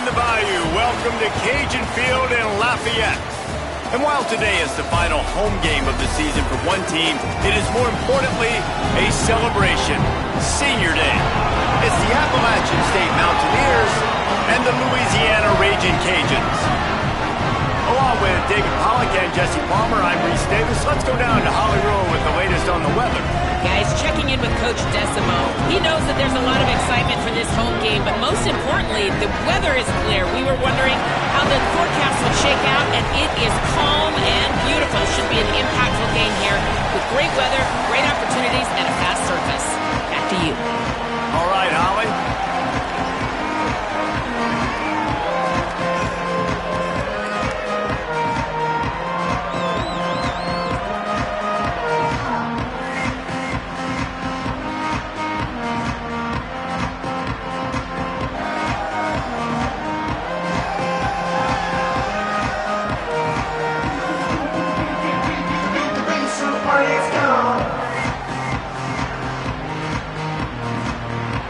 the Bayou. Welcome to Cajun Field in Lafayette. And while today is the final home game of the season for one team, it is more importantly a celebration. Senior Day. It's the Appalachian State Mountaineers and the Louisiana Raging Cajuns. Along with David Pollack and Jesse Palmer, I'm Reese Davis. Let's go down to Holly Rowe with the latest on the weather. Guys, checking in with Coach Decimo. He knows that there's a lot of excitement for this home game, but most importantly, the weather is clear. We were wondering how the forecast would shake out, and it is calm and beautiful. Should be an impactful game here with great weather, great opportunities, and a fast surface. Back to you. All right, Holly.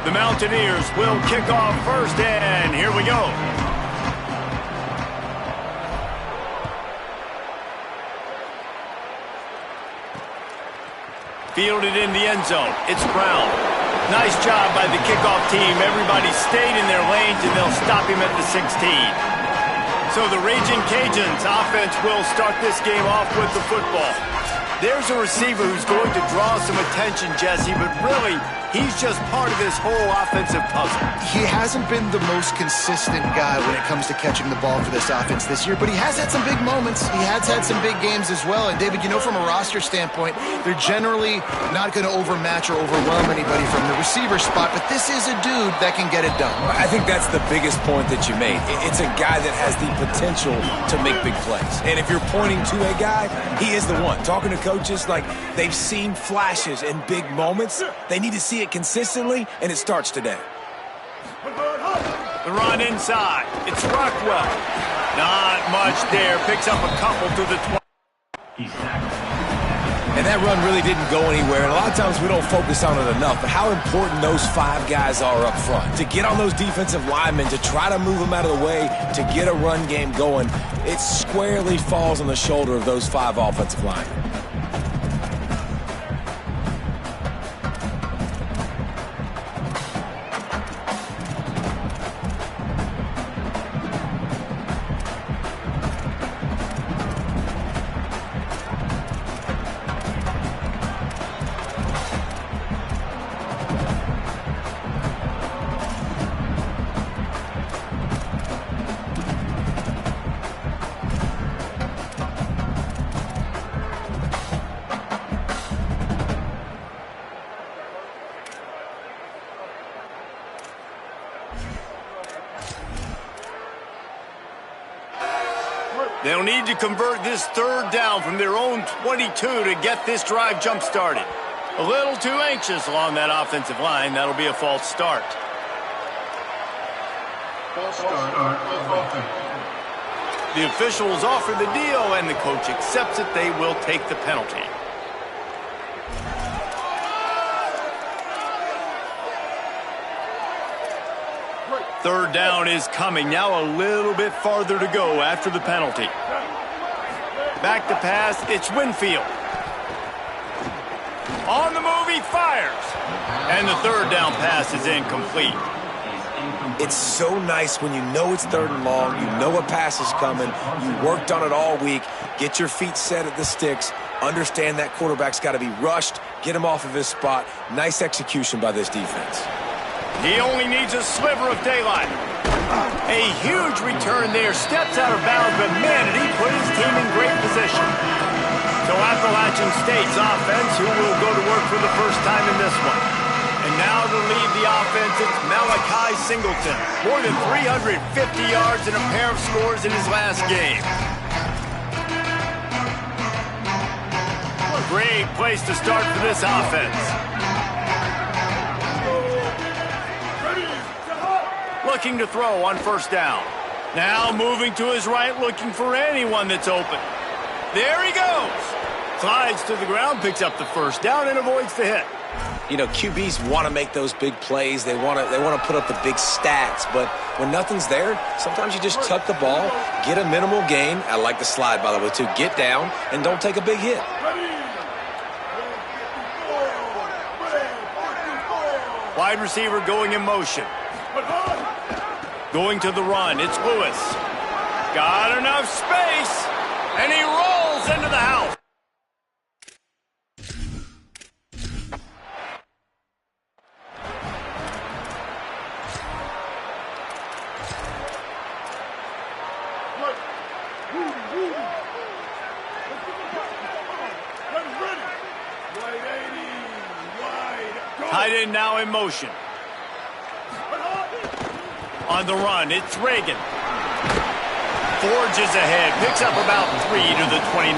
The Mountaineers will kick off first, and here we go. Fielded in the end zone. It's Brown. Nice job by the kickoff team. Everybody stayed in their lanes, and they'll stop him at the 16. So the Raging Cajuns offense will start this game off with the football. There's a receiver who's going to draw some attention, Jesse, but really, he's just part of this whole offensive puzzle. He hasn't been the most consistent guy when it comes to catching the ball for this offense this year, but he has had some big moments. He has had some big games as well. And, David, you know, from a roster standpoint, they're generally not going to overmatch or overwhelm anybody from the receiver spot, but this is a dude that can get it done. I think that's the biggest point that you made. It's a guy that has the potential to make big plays. And if you're pointing to a guy, he is the one. Talking to coaches, like, they've seen flashes and big moments. They need to see it consistently, and it starts today. The run inside. It's Rockwell. Not much there. Picks up a couple to the 20. And that run really didn't go anywhere. And a lot of times we don't focus on it enough, but how important those five guys are up front. To get on those defensive linemen, to try to move them out of the way, to get a run game going, it squarely falls on the shoulder of those five offensive linemen. They'll need to convert this third down from their own 22 to get this drive jump-started. A little too anxious along that offensive line. That'll be a false start. The officials offer the deal, and the coach accepts it. They will take the penalty. Third down is coming. Now a little bit farther to go after the penalty. Back to pass. It's Winfield. On the move, he fires. And the third down pass is incomplete. It's so nice when you know it's third and long, you know a pass is coming, you worked on it all week, get your feet set at the sticks, understand that quarterback's got to be rushed, get him off of his spot. Nice execution by this defense. He only needs a sliver of daylight. A huge return there. Steps out of bounds, but man, did he put his team in great position. So Appalachian State's offense, who will go to work for the first time in this one. And now to lead the offense, it's Malachi Singleton. More than 350 yards and a pair of scores in his last game. Great place to start for this offense. Looking to throw on first down. Now moving to his right, looking for anyone that's open. There he goes. Slides to the ground, picks up the first down, and avoids the hit. You know, QBs want to make those big plays. They want to put up the big stats, but When nothing's there, sometimes you just tuck the ball, get a minimal gain. I like the slide, by the way, too. Get down and don't take a big hit. Wide receiver going in motion. Going to the run. It's Lewis. Got enough space. And he rolls into the house. Tight end now in motion. On the run, it's Reagan. Forges ahead, picks up about 3 to the 29.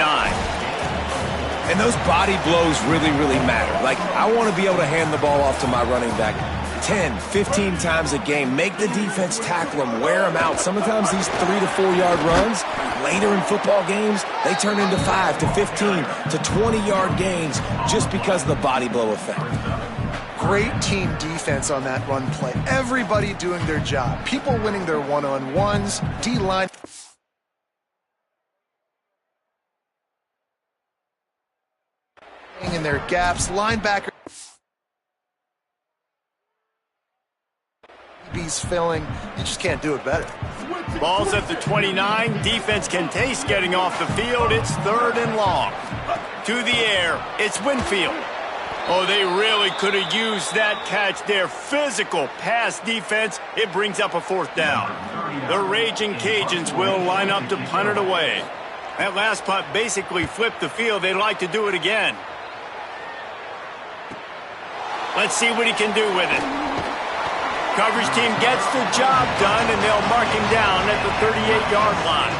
And those body blows really, really matter. Like, I want to be able to hand the ball off to my running back 10, 15 times a game. Make the defense tackle them, wear them out. Sometimes these 3 to 4 yard runs, later in football games, they turn into 5 to 15 to 20-yard gains just because of the body blow effect. Great team defense on that run play. Everybody doing their job. People winning their one-on-ones. D-line. In their gaps. Linebacker. DB's filling. You just can't do it better. Ball's at the 29. Defense can taste getting off the field. It's 3rd and long. To the air. It's Winfield. Oh, they really could have used that catch. Their physical pass defense, it brings up a 4th down. The Raging Cajuns will line up to punt it away. That last punt basically flipped the field. They'd like to do it again. Let's see what he can do with it. Coverage team gets the job done, and they'll mark him down at the 38-yard line.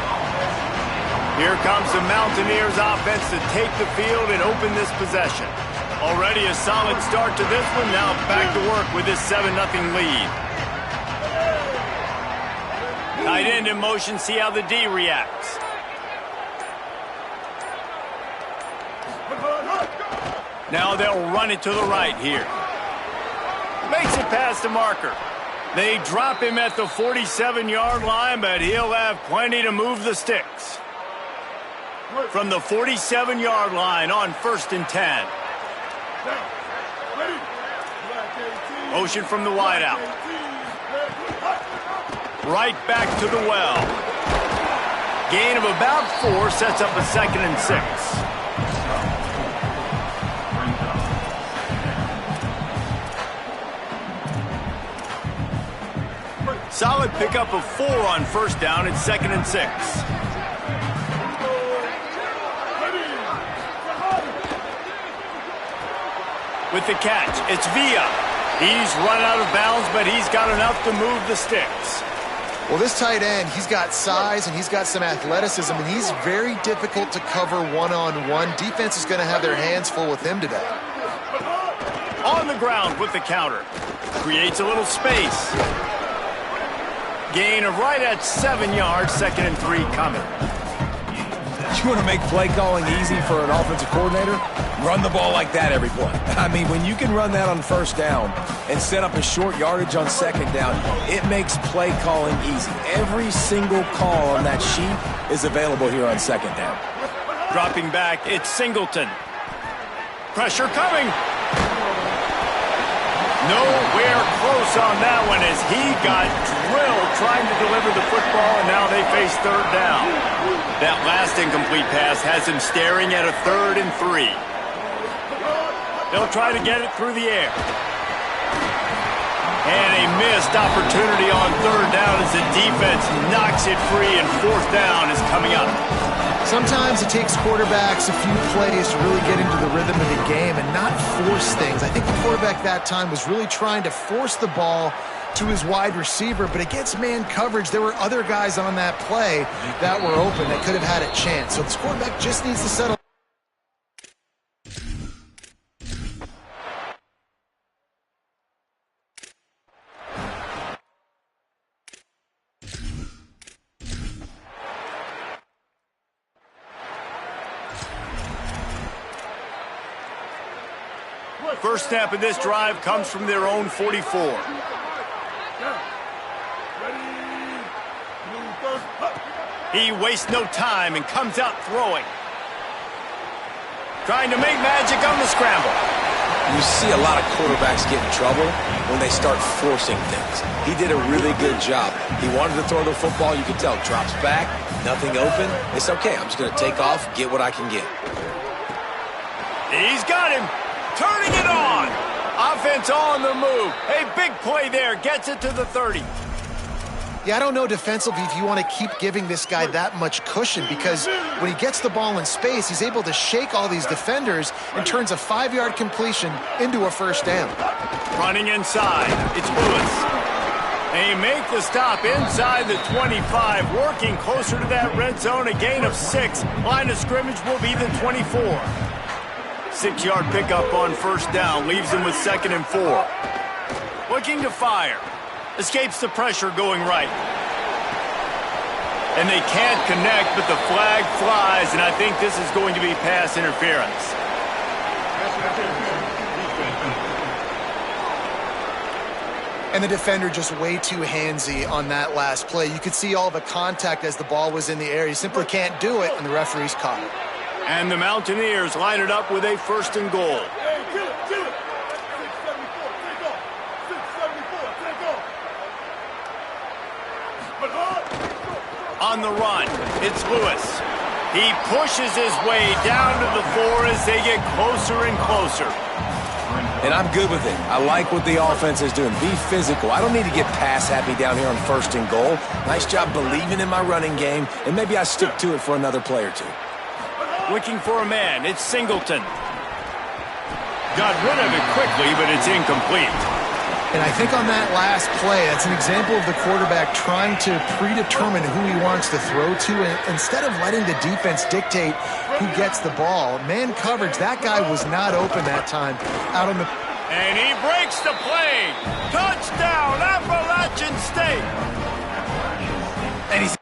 Here comes the Mountaineers offense to take the field and open this possession. Already a solid start to this one. Now back to work with this 7-0 lead. Tight end in motion. See how the D reacts. Now they'll run it to the right here. Makes it past the marker. They drop him at the 47-yard line, but he'll have plenty to move the sticks. From the 47-yard line on 1st and 10. Motion from the wideout. Right back to the well. Gain of about 4 sets up a 2nd and 6. Solid pickup of 4 on 1st down. It's 2nd and 6. With the catch, it's Villa. He's run out of bounds, but he's got enough to move the sticks. Well, this tight end, he's got size and he's got some athleticism, and he's very difficult to cover one-on-one. Defense is going to have their hands full with him today. On the ground with the counter. Creates a little space. Gain of right at 7 yards, 2nd and 3 coming. You want to make play calling easy for an offensive coordinator? Run the ball like that every play. I mean, when you can run that on 1st down and set up a short yardage on 2nd down, it makes play calling easy. Every single call on that sheet is available here on 2nd down. Dropping back, it's Singleton. Pressure coming. Nowhere close on that one as he got drilled trying to deliver the football, and now they face 3rd down. That last incomplete pass has him staring at a 3rd and 3. They'll try to get it through the air. And a missed opportunity on 3rd down as the defense knocks it free, and 4th down is coming up. Sometimes it takes quarterbacks a few plays to really get into the rhythm of the game and not force things. I think the quarterback that time was really trying to force the ball to his wide receiver, but against man coverage, there were other guys on that play that were open that could have had a chance. So this quarterback just needs to settle. First snap of this drive comes from their own 44. He wastes no time and comes out throwing. Trying to make magic on the scramble. You see a lot of quarterbacks get in trouble when they start forcing things. He did a really good job. He wanted to throw the football. You could tell. Drops back, nothing open. It's okay. I'm just going to take off, get what I can get. He's got him. Turning it on. Offense on the move. A big play there. Gets it to the 30. Yeah, I don't know defensively if you want to keep giving this guy that much cushion, because when he gets the ball in space, he's able to shake all these defenders and turns a 5-yard completion into a first down. Running inside. It's Lewis. They make the stop inside the 25, working closer to that red zone, a gain of 6. Line of scrimmage will be the 24. 6-yard pickup on first down, leaves him with 2nd and 4. Looking to fire. Escapes the pressure going right. And they can't connect, but the flag flies, and I think this is going to be pass interference. And the defender just way too handsy on that last play. You could see all the contact as the ball was in the air. He simply can't do it, and the referee's caught it. And the Mountaineers line it up with a 1st and goal. On the run, it's Lewis. He pushes his way down to the 4 as they get closer and closer. And I'm good with it. I like what the offense is doing. Be physical. I don't need to get pass happy down here on 1st and goal. Nice job believing in my running game, and maybe I stick to it for another play or two. Looking for a man. It's Singleton. Got rid of it quickly, but it's incomplete. And I think on that last play, that's an example of the quarterback trying to predetermine who he wants to throw to, and instead of letting the defense dictate who gets the ball. Man coverage, that guy was not open that time out on the... And he breaks the play. Touchdown, Appalachian State. And he's...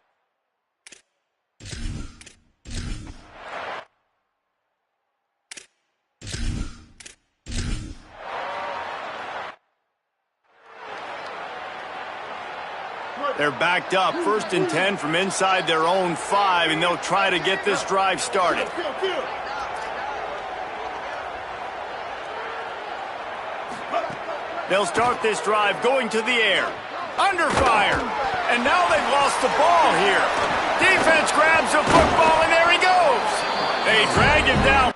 They're backed up, 1st and 10 from inside their own 5, and they'll try to get this drive started. They'll start this drive going to the air. Under fire. And now they've lost the ball here. Defense grabs the football, and there he goes. They drag him down.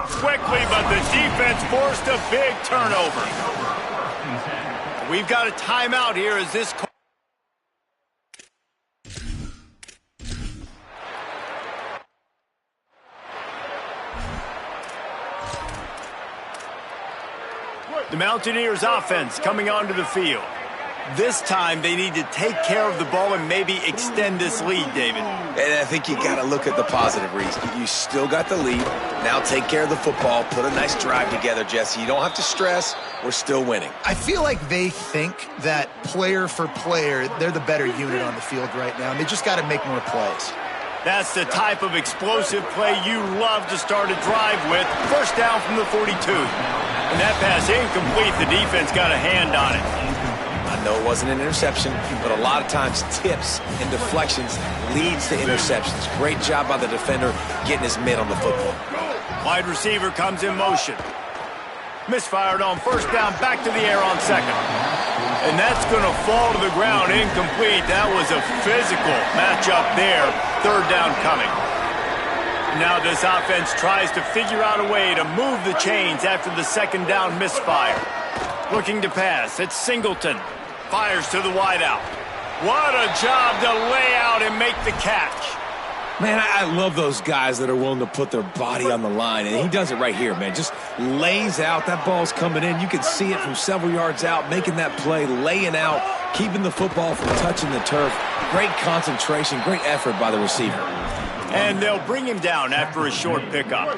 Quickly, but the defense forced a big turnover. We've got a timeout here as this... The Mountaineers offense coming onto the field. This time they need to take care of the ball and maybe extend this lead, David. And I think you got to look at the positive, Reese. You still got the lead. Now take care of the football. Put a nice drive together, Jesse. You don't have to stress. We're still winning. I feel like they think that player for player, they're the better unit on the field right now, and they just got to make more plays. That's the type of explosive play you love to start a drive with. 1st down from the 42. And that pass incomplete. The defense got a hand on it. I know it wasn't an interception, but a lot of times tips and deflections leads to interceptions. Great job by the defender getting his mitt on the football. Wide receiver comes in motion. Misfired on 1st down, back to the air on 2nd. And that's going to fall to the ground, incomplete. That was a physical matchup there. 3rd down coming. Now this offense tries to figure out a way to move the chains after the 2nd down misfire. Looking to pass, it's Singleton. Fires to the wideout. What a job to lay out and make the catch. Man, I love those guys that are willing to put their body on the line, and he does it right here, man. Just lays out. That ball's coming in. You can see it from several yards out, making that play, laying out, keeping the football from touching the turf. Great concentration, great effort by the receiver. And they'll bring him down after a short pickup.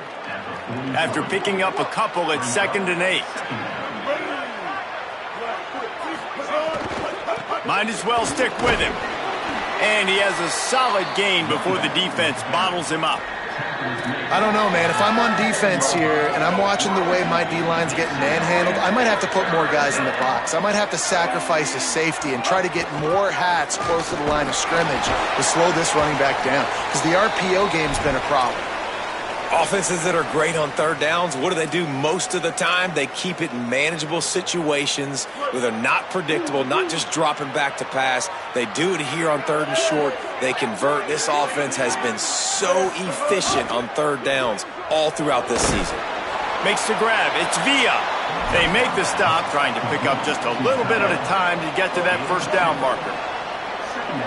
After picking up a couple at 2nd and 8. Might as well stick with him. And he has a solid gain before the defense bottles him up. I don't know, man. If I'm on defense here and I'm watching the way my D-line's getting manhandled, I might have to put more guys in the box. I might have to sacrifice his safety and try to get more hats close to the line of scrimmage to slow this running back down, because the RPO game's been a problem. Offenses that are great on third downs, what do most of the time? They keep it in manageable situations where they're not predictable, not just dropping back to pass. They do it here on third and short. They convert. This offense has been so efficient on third downs all throughout this season. Makes the grab. It's Villa. They make the stop, trying to pick up just a little bit at a time to get to that first down marker.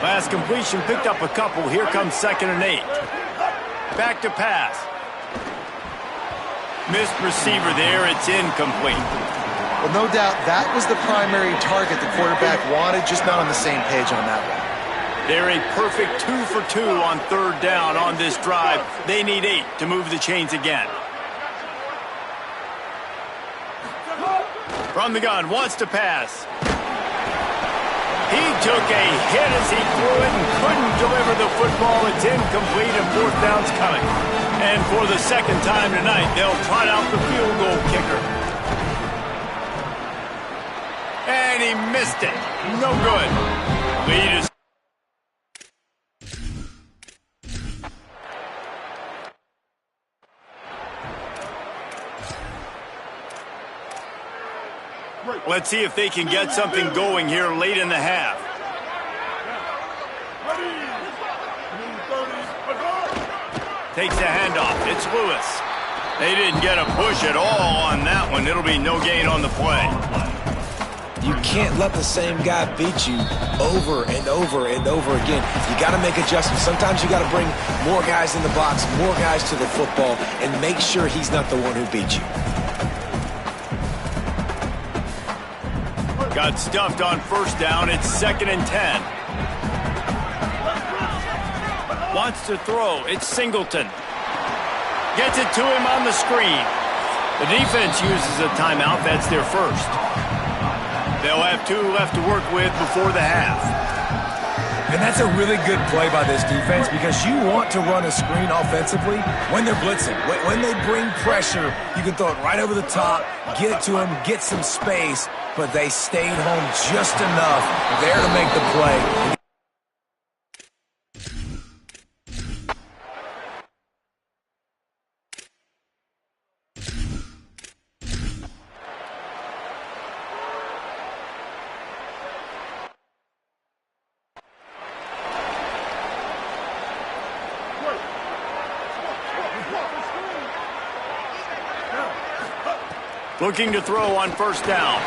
Last completion picked up a couple. Here comes 2nd and 8. Back to pass. Missed receiver there. It's incomplete. Well, no doubt that was the primary target the quarterback wanted, just not on the same page on that one. They're a perfect 2 for 2 on third down on this drive. They need 8 to move the chains again. From the gun, wants to pass. He took a hit as he threw it and couldn't deliver the football. It's incomplete and 4th down's coming. And for the second time tonight, they'll trot out the field goal kicker. And he missed it. No good. Lead is... Let's see if they can get something going here late in the half. Takes the handoff. It's Lewis. They didn't get a push at all on that one. It'll be no gain on the play. You can't let the same guy beat you over and over and over again. You got to make adjustments. Sometimes you got to bring more guys in the box, more guys to the football, and make sure he's not the one who beat you. Got stuffed on first down. It's 2nd and 10. Wants to throw. It's Singleton. Gets it to him on the screen. The defense uses a timeout. That's their first. They'll have 2 left to work with before the half. And that's a really good play by this defense, because you want to run a screen offensively when they're blitzing. When they bring pressure, you can throw it right over the top, get it to them, get some space, but they stayed home just enough there to make the play. Looking to throw on first down.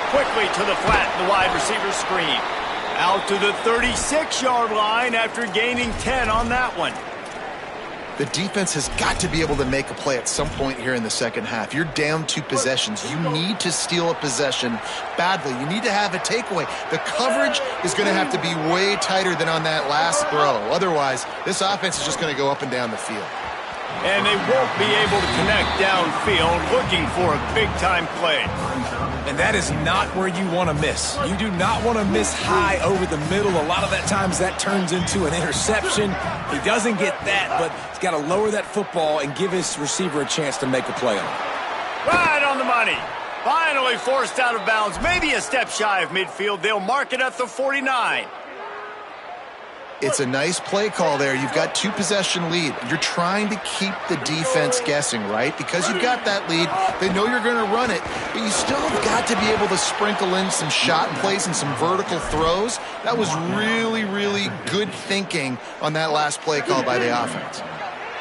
Quickly to the flat, the wide receiver screen. Out to the 36-yard line after gaining 10 on that one. The defense has got to be able to make a play at some point here in the second half. You're down 2 possessions. You need to steal a possession badly. You need to have a takeaway. The coverage is going to have to be way tighter than on that last throw. Otherwise, this offense is just going to go up and down the field. And they won't be able to connect downfield, looking for a big-time play. And that is not where you want to miss. You do not want to miss high over the middle. A lot of that times that turns into an interception. He doesn't get that, but he's got to lower that football and give his receiver a chance to make a play on it. Right on the money. Finally forced out of bounds. Maybe a step shy of midfield. They'll mark it at the 49. It's a nice play call there. You've got 2-possession lead. You're trying to keep the defense guessing, right? Because you've got that lead, they know you're going to run it, but you still have got to be able to sprinkle in some shot plays and some vertical throws. That was really, really good thinking on that last play call by the offense.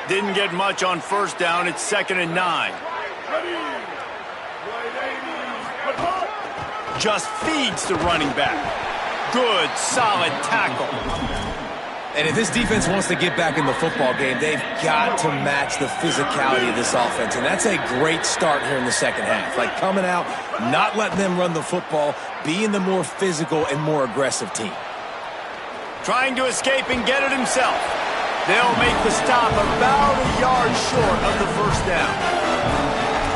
Didn't get much on first down. It's 2nd and 9. Just feeds the running back. Good, solid tackle. And if this defense wants to get back in the football game, they've got to match the physicality of this offense. And that's a great start here in the second half. Like coming out, not letting them run the football, being the more physical and more aggressive team. Trying to escape and get it himself. They'll make the stop about a yard short of the first down.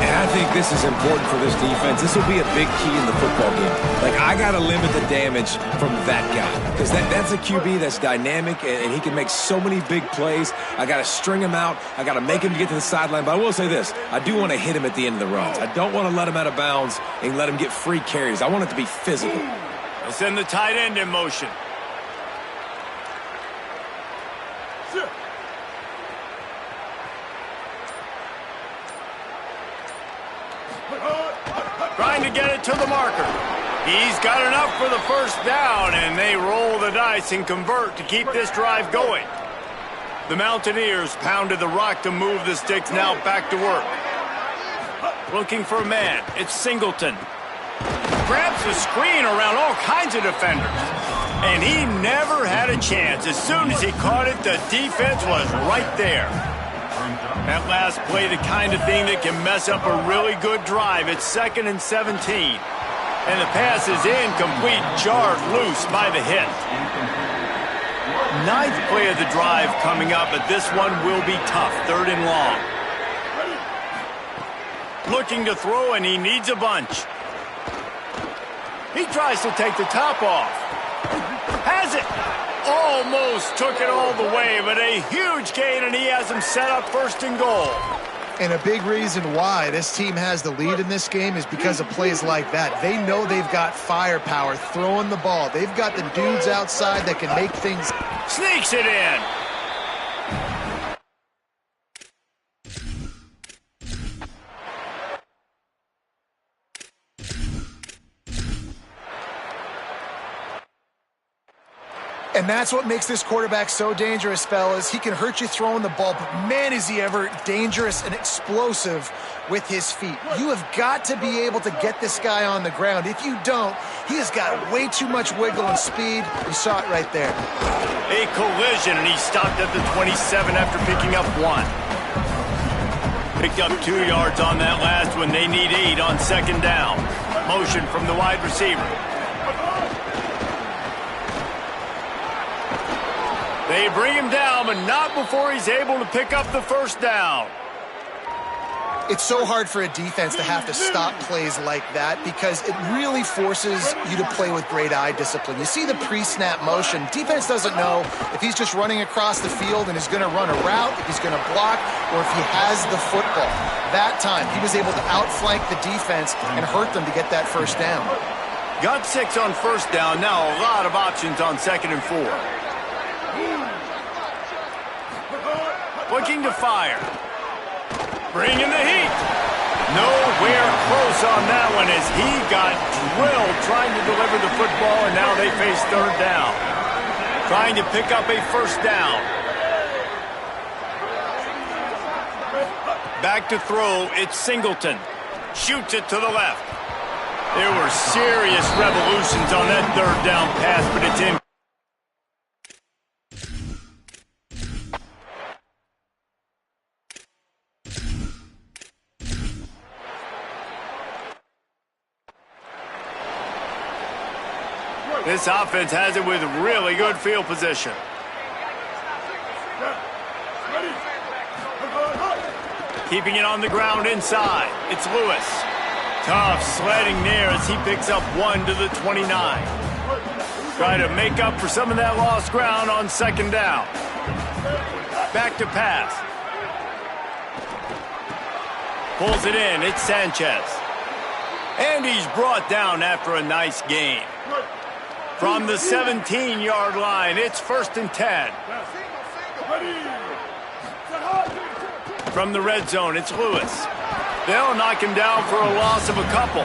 And I think this is important for this defense. This will be a big key in the football game. Like, I got to limit the damage from that guy because that's a QB that's dynamic, and he can make so many big plays. I got to string him out. I got to make him get to the sideline. But I will say this. I do want to hit him at the end of the runs. I don't want to let him out of bounds and let him get free carries. I want it to be physical. They'll send the tight end in motion. Trying to get it to the marker. He's got enough for the first down, and they roll the dice and convert to keep this drive going. The Mountaineers pounded the rock to move the sticks, now back to work. Looking for a man. It's Singleton. Grabs the screen around all kinds of defenders. And he never had a chance. As soon as he caught it, the defense was right there. That last play, the kind of thing that can mess up a really good drive. It's 2nd and 17. And the pass is incomplete, jarred loose by the hit. 9th play of the drive coming up, but this one will be tough. 3rd and long. Looking to throw, and he needs a bunch. He tries to take the top off. Has it. Almost took it all the way, but a huge gain, and he has him set up 1st and goal. And a big reason why this team has the lead in this game is because of plays like that. They know they've got firepower throwing the ball. They've got the dudes outside that can make things. Sneaks it in. And that's what makes this quarterback so dangerous, fellas. He can hurt you throwing the ball, but man, is he ever dangerous and explosive with his feet. You have got to be able to get this guy on the ground. If you don't, he has got way too much wiggle and speed. You saw it right there. A collision, and he stopped at the 27 after picking up 1. Picked up 2 yards on that last one. They need 8 on 2nd down. Motion from the wide receiver. They bring him down, but not before he's able to pick up the 1st down. It's so hard for a defense to have to stop plays like that because it really forces you to play with great eye discipline. You see the pre-snap motion. Defense doesn't know if he's just running across the field and is going to run a route, if he's going to block, or if he has the football. That time, he was able to outflank the defense and hurt them to get that 1st down. Got 6 on 1st down. Now a lot of options on 2nd and 4. Looking to fire. Bringing the heat. Nowhere close on that one as he got drilled trying to deliver the football, and now they face 3rd down. Trying to pick up a 1st down. Back to throw, it's Singleton. Shoots it to the left. There were serious revolutions on that 3rd down pass, but it's in. This offense has it with really good field position. Keeping it on the ground inside. It's Lewis. Tough sledding near as he picks up 1 to the 29. Try to make up for some of that lost ground on 2nd down. Back to pass. Pulls it in. It's Sanchez. And he's brought down after a nice gain. From the 17-yard line, it's 1st and 10. From the red zone, it's Lewis. They'll knock him down for a loss of a couple.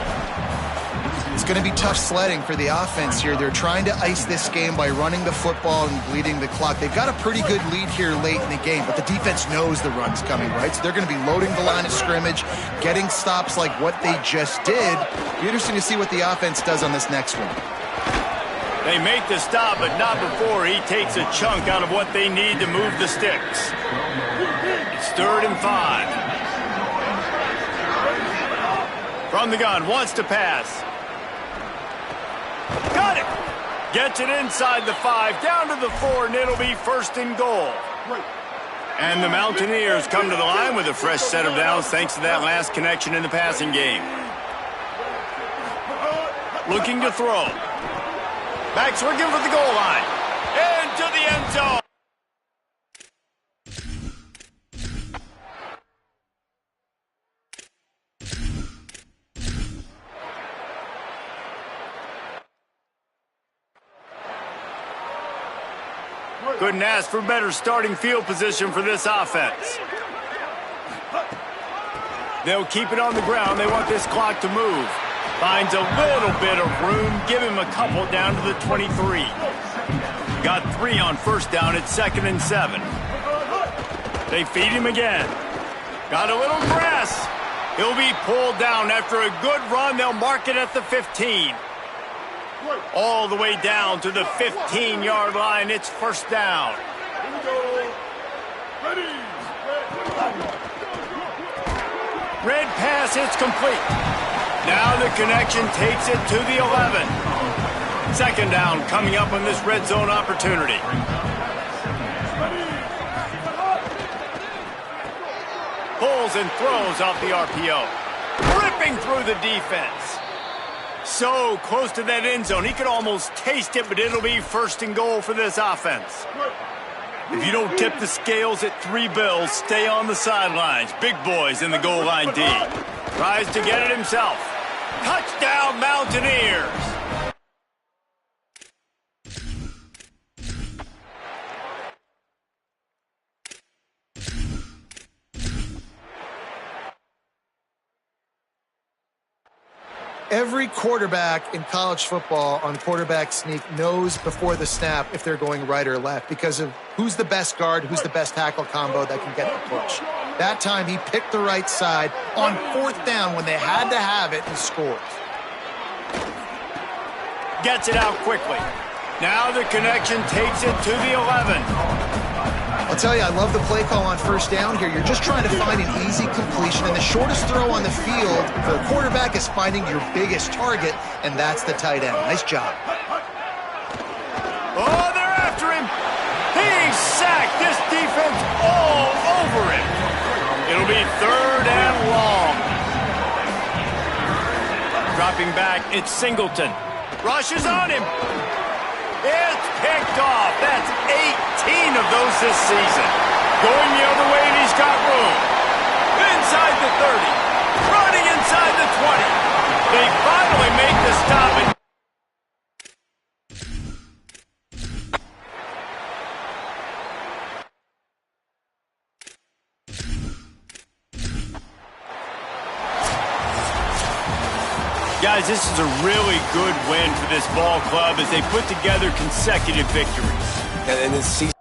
It's going to be tough sledding for the offense here. They're trying to ice this game by running the football and bleeding the clock. They've got a pretty good lead here late in the game, but the defense knows the run's coming, right? So they're going to be loading the line of scrimmage, getting stops like what they just did. It'll be interesting to see what the offense does on this next one. They make the stop, but not before he takes a chunk out of what they need to move the sticks. It's 3rd and 5. From the gun, wants to pass. Got it! Gets it inside the 5, down to the 4, and it'll be 1st and goal. And the Mountaineers come to the line with a fresh set of downs thanks to that last connection in the passing game. Looking to throw. Backs looking for the goal line. Into the end zone. Couldn't ask for better starting field position for this offense. They'll keep it on the ground. They want this clock to move. Finds a little bit of room. Give him a couple down to the 23. Got 3 on first down at 2nd and 7. They feed him again. Got a little grass. He'll be pulled down after a good run. They'll mark it at the 15. All the way down to the 15-yard line. It's first down. Red pass, it's complete. Now the connection takes it to the 11. Second down coming up on this red zone opportunity. Pulls and throws off the RPO. Ripping through the defense. So close to that end zone. He could almost taste it, but it'll be first and goal for this offense. If you don't tip the scales at 3 bills, stay on the sidelines. Big boys in the goal line D. Tries to get it himself. Touchdown, Mountaineers! Every quarterback in college football on quarterback sneak knows before the snap if they're going right or left because of who's the best guard, who's the best tackle combo that can get the push. That time he picked the right side on 4th down when they had to have it and scores. Gets it out quickly. Now the connection takes it to the 11. I'll tell you, I love the play call on first down here. You're just trying to find an easy completion, and the shortest throw on the field for a quarterback is finding your biggest target, and that's the tight end. Nice job. Oh, they're after him. He's sacked. This defense all over him. It'll be 3rd and long. Dropping back, it's Singleton. Rushes on him. It's picked off. That's 18 of those this season. Going the other way, and he's got room. Inside the 30. Running inside the 20. They finally make the stop. Guys, this is a really good win for this ball club as they put together consecutive victories. And this season